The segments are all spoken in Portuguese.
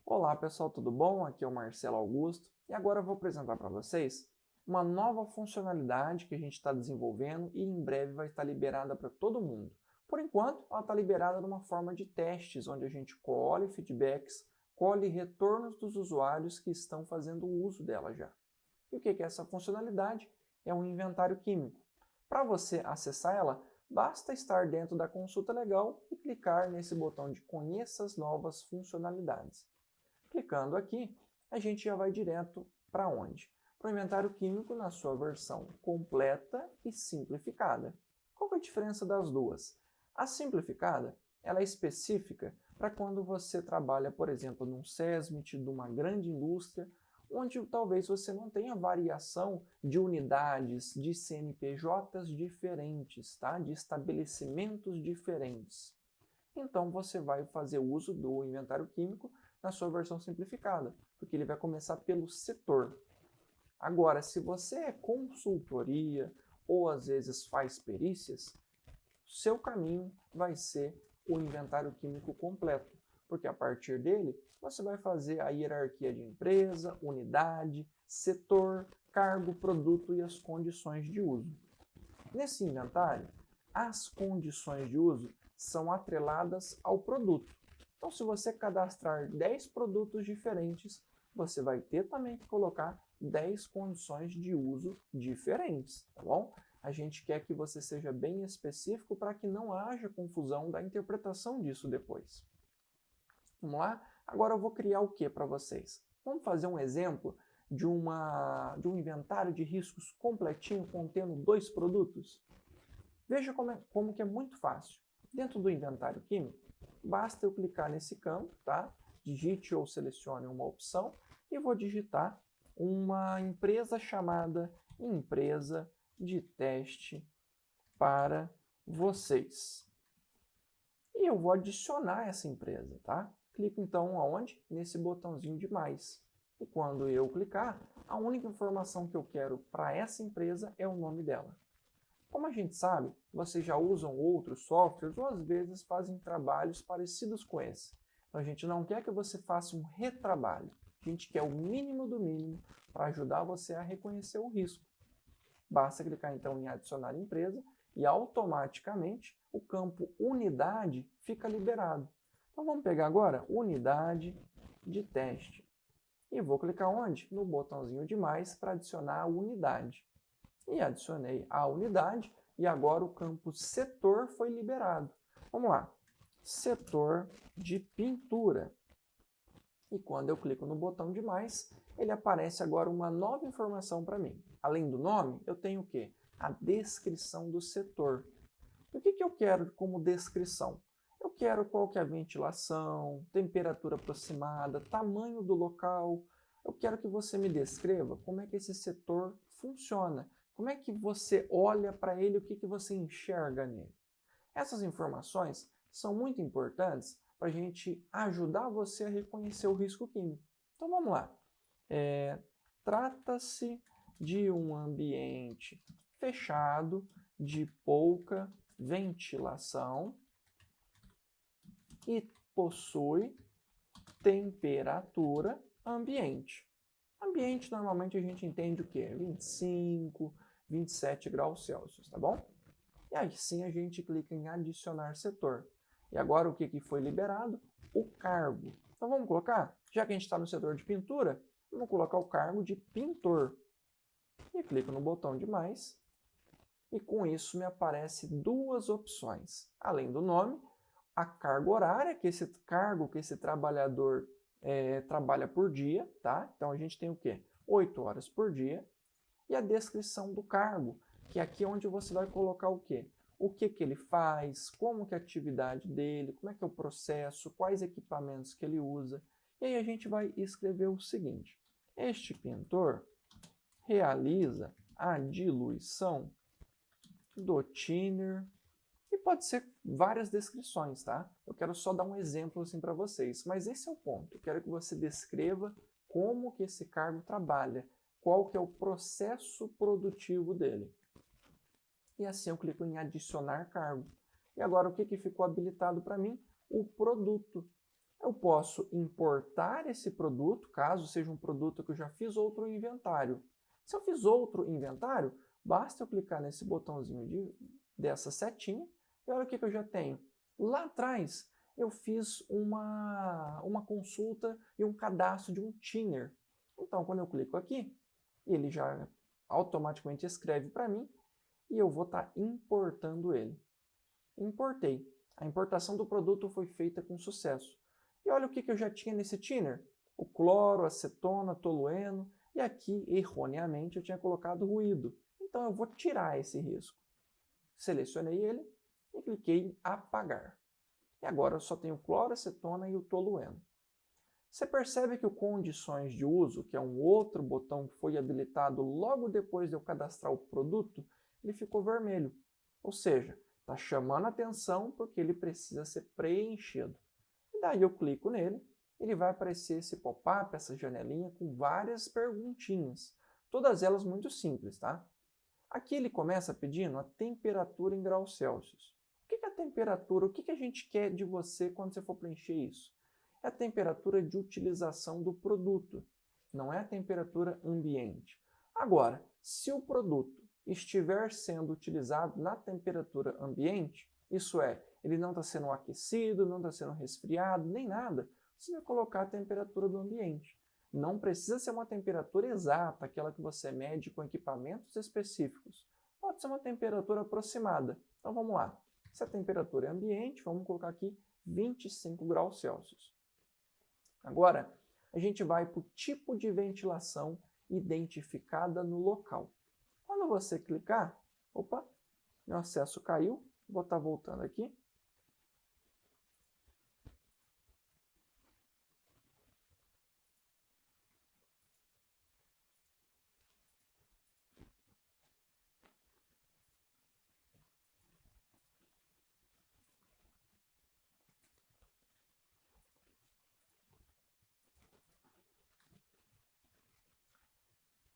Olá pessoal, tudo bom? Aqui é o Marcelo Augusto e agora eu vou apresentar para vocês uma nova funcionalidade que a gente está desenvolvendo e em breve vai estar liberada para todo mundo. Por enquanto, ela está liberada numa forma de testes, onde a gente colhe feedbacks, colhe retornos dos usuários que estão fazendo uso dela já. E o que é essa funcionalidade? É um inventário químico. Para você acessar ela, basta estar dentro da consulta legal e clicar nesse botão de Conheça as novas funcionalidades. Clicando aqui, a gente já vai direto para onde? Para o inventário químico na sua versão completa e simplificada. Qual é a diferença das duas? A simplificada ela é específica para quando você trabalha, por exemplo, num SESMIT, de uma grande indústria, onde talvez você não tenha variação de unidades, de CNPJs diferentes, tá? De estabelecimentos diferentes. Então você vai fazer uso do inventário químico na sua versão simplificada, porque ele vai começar pelo setor. Agora, se você é consultoria ou às vezes faz perícias, seu caminho vai ser o inventário químico completo, porque a partir dele você vai fazer a hierarquia de empresa, unidade, setor, cargo, produto e as condições de uso. Nesse inventário, as condições de uso são atreladas ao produto. Então, se você cadastrar 10 produtos diferentes, você vai ter também que colocar 10 condições de uso diferentes, tá bom? A gente quer que você seja bem específico para que não haja confusão da interpretação disso depois. Vamos lá? Agora eu vou criar o que para vocês? Vamos fazer um exemplo de um inventário de riscos completinho contendo 2 produtos? Veja como que é muito fácil. Dentro do inventário químico, basta eu clicar nesse campo, tá? Digite ou selecione uma opção e vou digitar uma empresa chamada Empresa de Teste para Vocês. E eu vou adicionar essa empresa, tá? Clico então aonde? Nesse botãozinho de mais. E quando eu clicar, a única informação que eu quero para essa empresa é o nome dela. Como a gente sabe, vocês já usam outros softwares ou às vezes fazem trabalhos parecidos com esse. Então a gente não quer que você faça um retrabalho. A gente quer o mínimo do mínimo para ajudar você a reconhecer o risco. Basta clicar então em adicionar empresa e automaticamente o campo unidade fica liberado. Então vamos pegar agora unidade de teste. E vou clicar onde? No botãozinho de mais para adicionar a unidade. E adicionei a unidade e agora o campo setor foi liberado. Vamos lá. Setor de pintura. E quando eu clico no botão de mais, ele aparece agora uma nova informação para mim. Além do nome, eu tenho o quê? A descrição do setor. E o que eu quero como descrição? Eu quero qual que é a ventilação, temperatura aproximada, tamanho do local. Eu quero que você me descreva como é que esse setor funciona. Como é que você olha para ele, o que você enxerga nele. Essas informações são muito importantes para a gente ajudar você a reconhecer o risco químico. Então vamos lá. Trata-se de um ambiente fechado, de pouca ventilação e possui temperatura ambiente. Ambiente normalmente a gente entende o quê? 25, 27 graus Celsius, tá bom? E aí sim a gente clica em adicionar setor. E agora o que foi liberado? O cargo. Então vamos colocar, já que a gente está no setor de pintura, vamos colocar o cargo de pintor. E clico no botão de mais. E com isso me aparece 2 opções. Além do nome, a carga horária, que esse cargo que esse trabalhador trabalha por dia, tá? Então a gente tem o quê? 8 horas por dia. E a descrição do cargo, que aqui é onde você vai colocar o quê? O que ele faz, como que é a atividade dele, como é que é o processo, quais equipamentos que ele usa. E aí a gente vai escrever o seguinte: este pintor realiza a diluição do thinner. E pode ser várias descrições, tá? Eu quero só dar um exemplo assim para vocês, mas esse é o ponto. Eu quero que você descreva como que esse cargo trabalha, qual que é o processo produtivo dele. E assim eu clico em adicionar cargo. E agora o que ficou habilitado para mim? O produto. Eu posso importar esse produto, caso seja um produto que eu já fiz outro inventário. Se eu fiz outro inventário, basta eu clicar nesse botãozinho dessa setinha e olha o que eu já tenho. Lá atrás, eu fiz uma consulta e um cadastro de um thinner. Então, quando eu clico aqui, ele já automaticamente escreve para mim e eu vou estar importando ele. Importei. A importação do produto foi feita com sucesso. E olha o que eu já tinha nesse thinner. O cloro, acetona, tolueno. E aqui, erroneamente, eu tinha colocado ruído. Então eu vou tirar esse risco. Selecionei ele e cliquei em apagar. E agora eu só tenho o cloro, acetona e o tolueno. Você percebe que o condições de uso, que é um outro botão que foi habilitado logo depois de eu cadastrar o produto, ele ficou vermelho. Ou seja, está chamando a atenção porque ele precisa ser preenchido. E daí eu clico nele, ele vai aparecer esse pop-up, essa janelinha com várias perguntinhas. Todas elas muito simples, tá? Aqui ele começa pedindo a temperatura em graus Celsius. O que é a temperatura? O que a gente quer de você quando você for preencher isso? É a temperatura de utilização do produto, não é a temperatura ambiente. Agora, se o produto estiver sendo utilizado na temperatura ambiente, isso é, ele não está sendo aquecido, não está sendo resfriado, nem nada, você vai colocar a temperatura do ambiente. Não precisa ser uma temperatura exata, aquela que você mede com equipamentos específicos. Pode ser uma temperatura aproximada. Então vamos lá. Se a temperatura é ambiente, vamos colocar aqui 25 graus Celsius. Agora, a gente vai para o tipo de ventilação identificada no local. Quando você clicar, opa, meu acesso caiu, vou estar voltando aqui.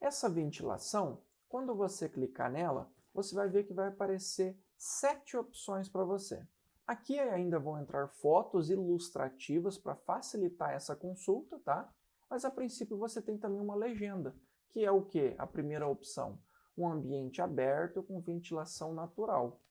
Essa ventilação, quando você clicar nela, você vai ver que vai aparecer 7 opções para você. Aqui ainda vão entrar fotos ilustrativas para facilitar essa consulta, tá? Mas a princípio você tem também uma legenda, que é o quê? A primeira opção, um ambiente aberto com ventilação natural.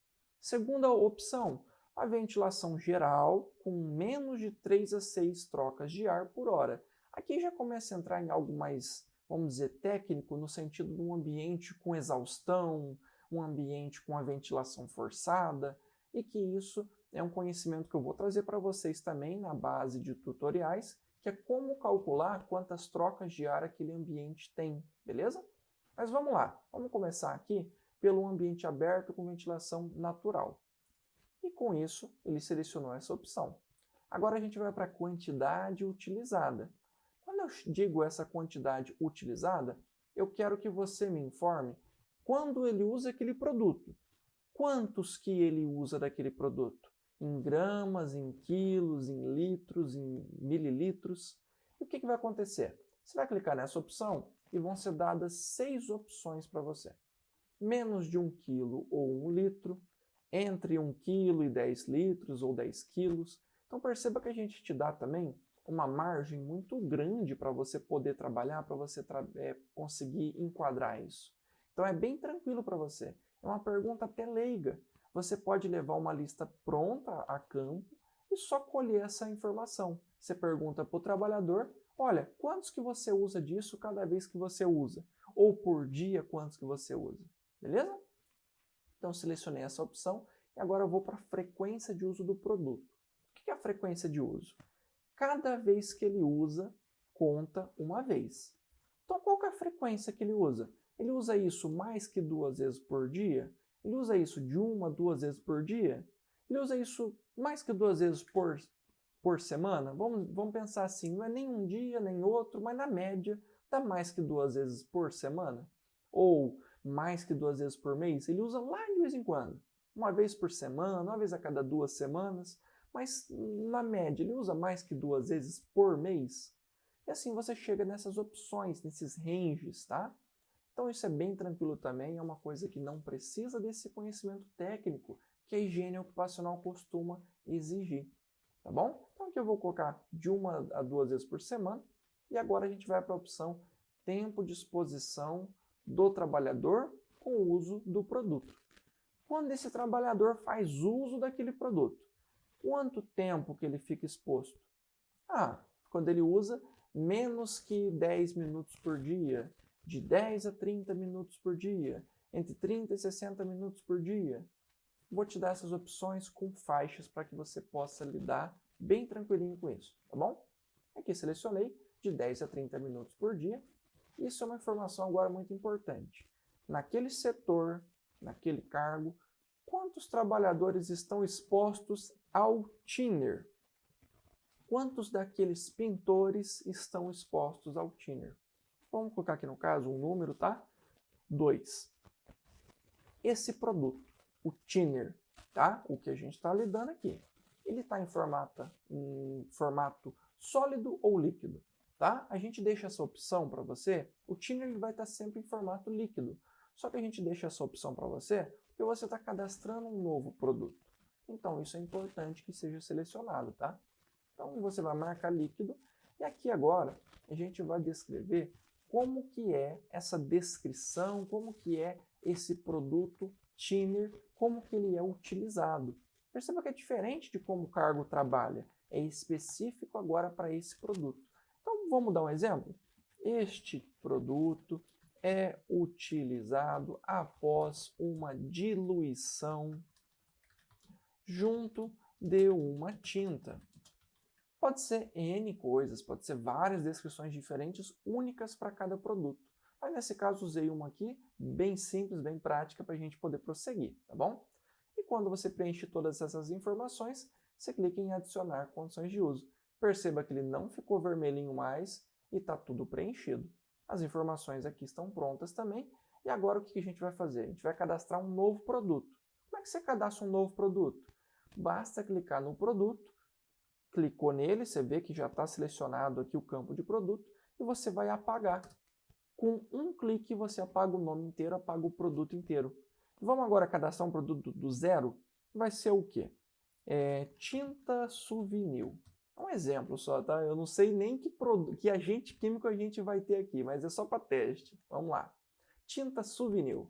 Segunda opção, a ventilação geral com menos de 3 a 6 trocas de ar por hora. Aqui já começa a entrar em algo mais, vamos dizer, técnico, no sentido de um ambiente com exaustão, um ambiente com a ventilação forçada, e que isso é um conhecimento que eu vou trazer para vocês também na base de tutoriais, que é como calcular quantas trocas de ar aquele ambiente tem, beleza? Mas vamos lá, vamos começar aqui pelo ambiente aberto com ventilação natural. E com isso, ele selecionou essa opção. Agora a gente vai para a quantidade utilizada. Quando eu digo essa quantidade utilizada, eu quero que você me informe quando ele usa aquele produto. Quantos que ele usa daquele produto? Em gramas, em quilos, em litros, em mililitros. E o que vai acontecer? Você vai clicar nessa opção e vão ser dadas 6 opções para você. Menos de 1 quilo ou 1 litro, entre 1 quilo e 10 litros ou 10 quilos. Então perceba que a gente te dá também uma margem muito grande para você poder trabalhar, para você conseguir enquadrar isso. Então é bem tranquilo para você. É uma pergunta até leiga. Você pode levar uma lista pronta a campo e só colher essa informação. Você pergunta para o trabalhador, olha, quantos que você usa disso cada vez que você usa? Ou por dia, quantos que você usa? Beleza? Então selecionei essa opção e agora eu vou para a frequência de uso do produto. O que é a frequência de uso? Cada vez que ele usa, conta uma vez. Então qual que é a frequência que ele usa? Ele usa isso mais que 2 vezes por dia? Ele usa isso de 1 a 2 vezes por dia? Ele usa isso mais que 2 vezes por semana? Vamos pensar assim, não é nem um dia, nem outro, mas na média dá mais que 2 vezes por semana? Ou mais que 2 vezes por mês? Ele usa lá de vez em quando. Uma vez por semana, uma vez a cada 2 semanas. Mas na média, ele usa mais que 2 vezes por mês? E assim você chega nessas opções, nesses ranges, tá? Então isso é bem tranquilo também, é uma coisa que não precisa desse conhecimento técnico que a higiene ocupacional costuma exigir. tá bom? Então aqui eu vou colocar de 1 a 2 vezes por semana, e agora a gente vai para a opção tempo de exposição do trabalhador com o uso do produto. Quando esse trabalhador faz uso daquele produto, quanto tempo que ele fica exposto? Quando ele usa menos que 10 minutos por dia, de 10 a 30 minutos por dia, entre 30 e 60 minutos por dia. Vou te dar essas opções com faixas para que você possa lidar bem tranquilinho com isso, tá bom? Aqui selecionei de 10 a 30 minutos por dia. Isso é uma informação agora muito importante. Naquele setor, naquele cargo, quantos trabalhadores estão expostos ao thinner? Quantos daqueles pintores estão expostos ao thinner? Vamos colocar aqui no caso um número, tá? 2. Esse produto, o thinner, tá? O que a gente está lidando aqui, ele está em formato sólido ou líquido, tá? A gente deixa essa opção para você. O thinner ele vai estar sempre em formato líquido. Só que a gente deixa essa opção para você porque você está cadastrando um novo produto. Então isso é importante que seja selecionado, tá? Então você vai marcar líquido e aqui agora a gente vai descrever como que é essa descrição, como que é esse produto thinner, como que ele é utilizado. Perceba que é diferente de como o cargo trabalha, é específico agora para esse produto. Então vamos dar um exemplo? Este produto é utilizado após uma diluição junto de uma tinta. Pode ser N coisas, pode ser várias descrições diferentes, únicas para cada produto. Mas nesse caso usei uma aqui, bem simples, bem prática, para a gente poder prosseguir, tá bom? E quando você preenche todas essas informações, você clica em adicionar condições de uso. Perceba que ele não ficou vermelhinho mais e está tudo preenchido. As informações aqui estão prontas também. E agora o que a gente vai fazer? A gente vai cadastrar um novo produto. Como é que você cadastra um novo produto? Basta clicar no produto, clicou nele, você vê que já está selecionado aqui o campo de produto e você vai apagar. Com um clique você apaga o nome inteiro, apaga o produto inteiro. Vamos agora cadastrar um produto do zero? Vai ser o quê? Tinta Souvenir. É um exemplo só, tá? Eu não sei nem que agente químico a gente vai ter aqui, mas é só para teste. Vamos lá. Tinta Souvenir.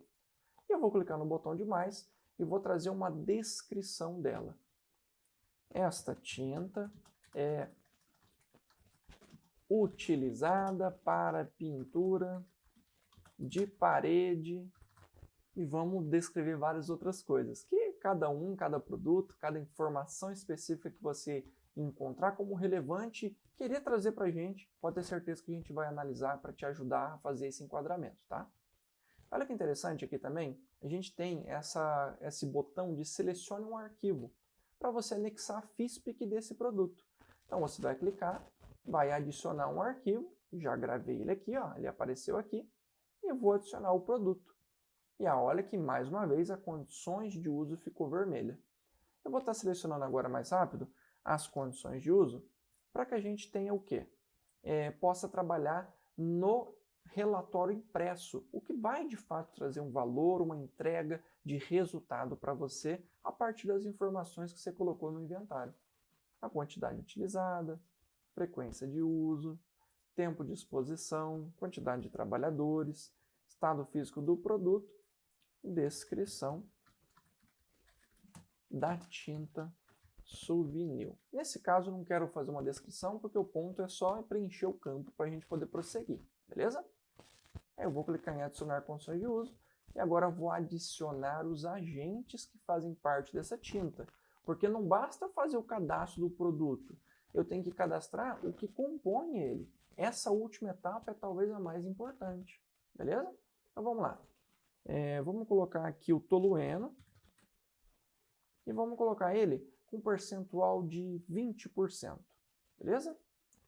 Eu vou clicar no botão de mais e vou trazer uma descrição dela. Esta tinta é utilizada para pintura de parede e vamos descrever várias outras coisas, que cada produto, cada informação específica que você encontrar como relevante, querer trazer para a gente, pode ter certeza que a gente vai analisar para te ajudar a fazer esse enquadramento, tá? Olha que interessante aqui também, a gente tem esse botão de selecione um arquivo, para você anexar a FISPIC desse produto. Então você vai clicar, vai adicionar um arquivo, já gravei ele aqui, ó, ele apareceu aqui, e eu vou adicionar o produto. E olha que mais uma vez a condições de uso ficou vermelha. Eu vou estar selecionando agora mais rápido as condições de uso, para que a gente tenha o quê? Possa trabalhar no relatório impresso, o que vai de fato trazer um valor, uma entrega de resultado para você a partir das informações que você colocou no inventário. A quantidade utilizada, frequência de uso, tempo de exposição, quantidade de trabalhadores, estado físico do produto, descrição da tinta Souvenir. Nesse caso, eu não quero fazer uma descrição, porque o ponto é só preencher o campo para a gente poder prosseguir, beleza? Aí eu vou clicar em adicionar condições de uso e agora vou adicionar os agentes que fazem parte dessa tinta, porque não basta fazer o cadastro do produto, eu tenho que cadastrar o que compõe ele. Essa última etapa é talvez a mais importante, beleza? Então vamos lá. Vamos colocar aqui o tolueno e vamos colocar ele com percentual de 20%, beleza?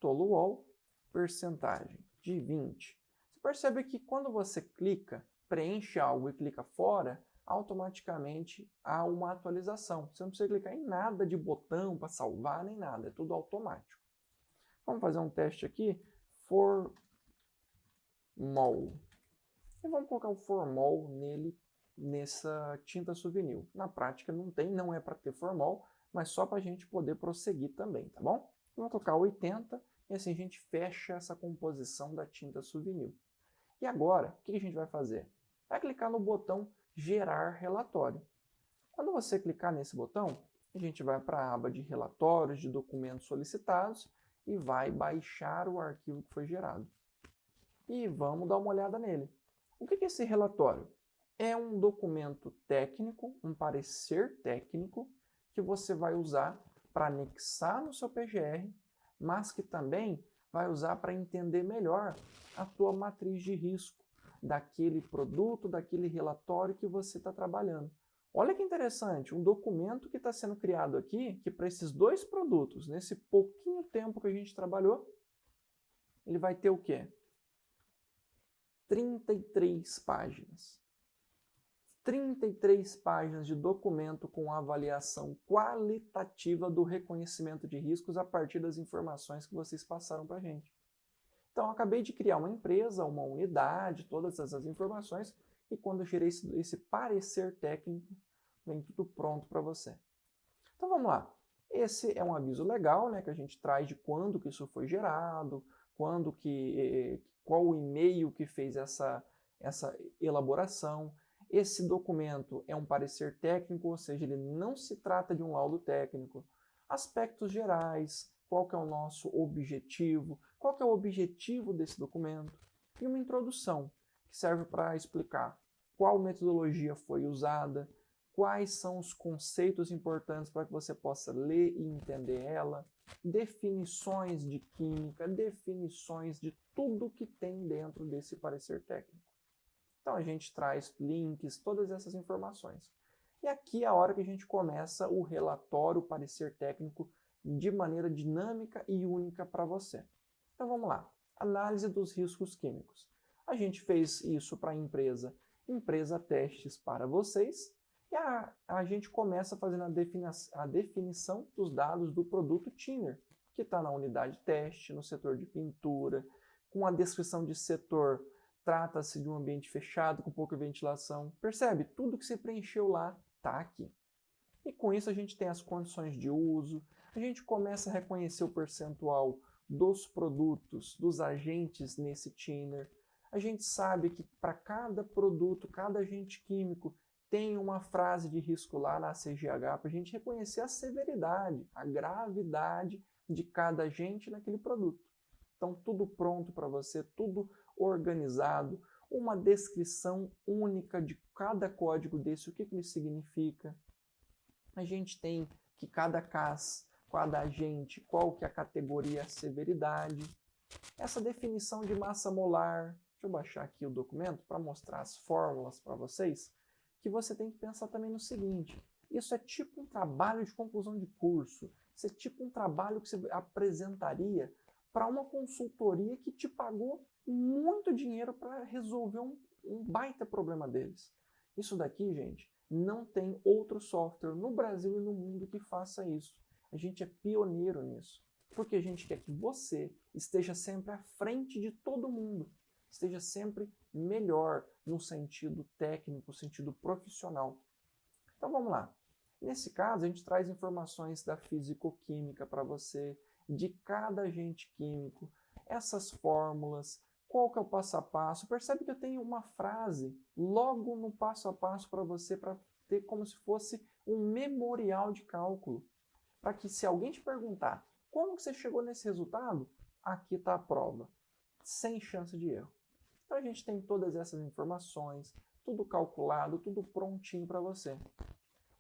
Toluol, percentagem de 20%. Você percebe que quando você clica, preenche algo e clica fora, automaticamente há uma atualização. Você não precisa clicar em nada de botão para salvar, nem nada, é tudo automático. Vamos fazer um teste aqui, formol. E vamos colocar o formol nessa tinta Souvenir. Na prática não é para ter formol, mas só para a gente poder prosseguir também, tá bom? Vamos colocar 80 e assim a gente fecha essa composição da tinta Souvenir. E agora, o que a gente vai fazer? Vai clicar no botão Gerar Relatório. Quando você clicar nesse botão, a gente vai para a aba de relatórios de documentos solicitados e vai baixar o arquivo que foi gerado. E vamos dar uma olhada nele. O que é esse relatório? É um documento técnico, um parecer técnico, que você vai usar para anexar no seu PGR, mas que também vai usar para entender melhor a tua matriz de risco daquele produto, daquele relatório que você está trabalhando. Olha que interessante, um documento que está sendo criado aqui, que para esses dois produtos, nesse pouquinho tempo que a gente trabalhou, ele vai ter o quê? 33 páginas. 33 páginas de documento com avaliação qualitativa do reconhecimento de riscos a partir das informações que vocês passaram para a gente. Então, eu acabei de criar uma empresa, uma unidade, todas essas informações, e quando eu gerei esse parecer técnico, vem tudo pronto para você. Então, vamos lá. Esse é um aviso legal, né, que a gente traz de quando que isso foi gerado, qual o e-mail que fez essa elaboração. Esse documento é um parecer técnico, ou seja, ele não se trata de um laudo técnico. Aspectos gerais, qual que é o nosso objetivo, qual que é o objetivo desse documento. E uma introdução, que serve para explicar qual metodologia foi usada, quais são os conceitos importantes para que você possa ler e entender ela, definições de química, definições de tudo que tem dentro desse parecer técnico. Então a gente traz links, todas essas informações. E aqui é a hora que a gente começa o relatório, o parecer técnico, de maneira dinâmica e única para você. Então vamos lá. Análise dos riscos químicos. A gente fez isso para a empresa Testes para vocês, e a gente começa fazendo a definição dos dados do produto Thinner, que está na unidade teste, no setor de pintura, com a descrição de setor. Trata-se de um ambiente fechado, com pouca ventilação. Percebe? Tudo que você preencheu lá está aqui. E com isso a gente tem as condições de uso, a gente começa a reconhecer o percentual dos produtos, dos agentes nesse Thinner. A gente sabe que para cada produto, cada agente químico, tem uma frase de risco lá na CGH para a gente reconhecer a severidade, a gravidade de cada agente naquele produto. Então, tudo pronto para você, tudo organizado, uma descrição única de cada código desse, o que ele significa. A gente tem que cada CAS, cada agente, qual que é a categoria, a severidade. Essa definição de massa molar, deixa eu baixar aqui o documento para mostrar as fórmulas para vocês, que você tem que pensar também no seguinte, isso é tipo um trabalho de conclusão de curso, isso é tipo um trabalho que você apresentaria para uma consultoria que te pagou muito dinheiro para resolver um baita problema deles. Isso daqui, gente, não tem outro software no Brasil e no mundo que faça isso. A gente é pioneiro nisso, porque a gente quer que você esteja sempre à frente de todo mundo, esteja sempre melhor no sentido técnico, no sentido profissional. Então vamos lá. Nesse caso, a gente traz informações da fisicoquímica para você, de cada agente químico, essas fórmulas, qual que é o passo a passo. Percebe que eu tenho uma frase logo no passo a passo para você, para ter como se fosse um memorial de cálculo. Para que se alguém te perguntar como que você chegou nesse resultado, aqui está a prova, sem chance de erro. Então a gente tem todas essas informações, tudo calculado, tudo prontinho para você.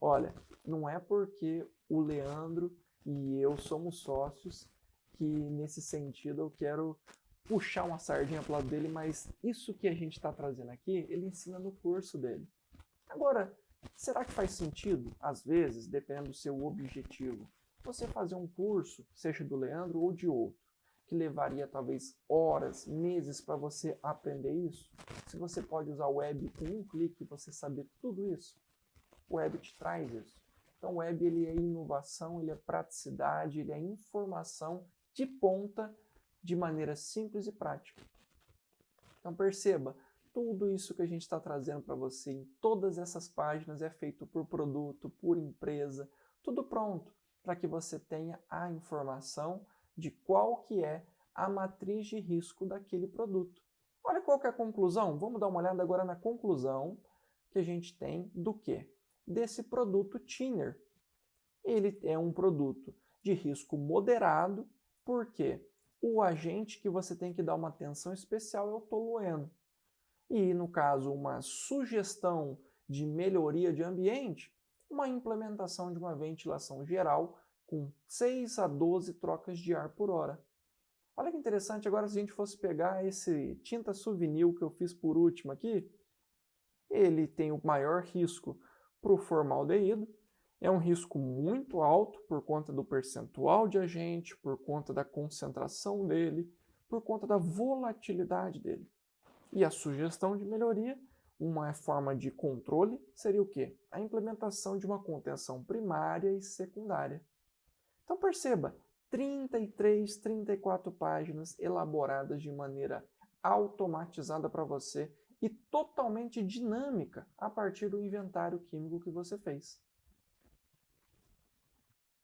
Olha, não é porque o Leandro e eu somos sócios que nesse sentido eu quero puxar uma sardinha para o lado dele, mas isso que a gente está trazendo aqui, ele ensina no curso dele. Agora, será que faz sentido, às vezes, dependendo do seu objetivo, você fazer um curso, seja do Leandro ou de outro, que levaria talvez horas, meses para você aprender isso? Se você pode usar o web com um clique, você saber tudo isso, o web te traz isso. Então o web ele é inovação, ele é praticidade, ele é informação de ponta de maneira simples e prática. Então perceba, tudo isso que a gente está trazendo para você em todas essas páginas é feito por produto, por empresa, tudo pronto. para que você tenha a informação de qual que é a matriz de risco daquele produto. Olha qual que é a conclusão. Vamos dar uma olhada agora na conclusão que a gente tem do quê? Desse produto Thinner. Ele é um produto de risco moderado, porque o agente que você tem que dar uma atenção especial é o tolueno. E, no caso, uma sugestão de melhoria de ambiente, uma implementação de uma ventilação geral com 6 a 12 trocas de ar por hora. Olha que interessante, agora se a gente fosse pegar esse tinta souvenir que eu fiz por último aqui, ele tem o maior risco para o formaldeído, é um risco muito alto por conta do percentual de agente, por conta da concentração dele, por conta da volatilidade dele. E a sugestão de melhoria, uma forma de controle, seria o quê? A implementação de uma contenção primária e secundária. Então perceba, 33, 34 páginas elaboradas de maneira automatizada para você e totalmente dinâmica a partir do inventário químico que você fez.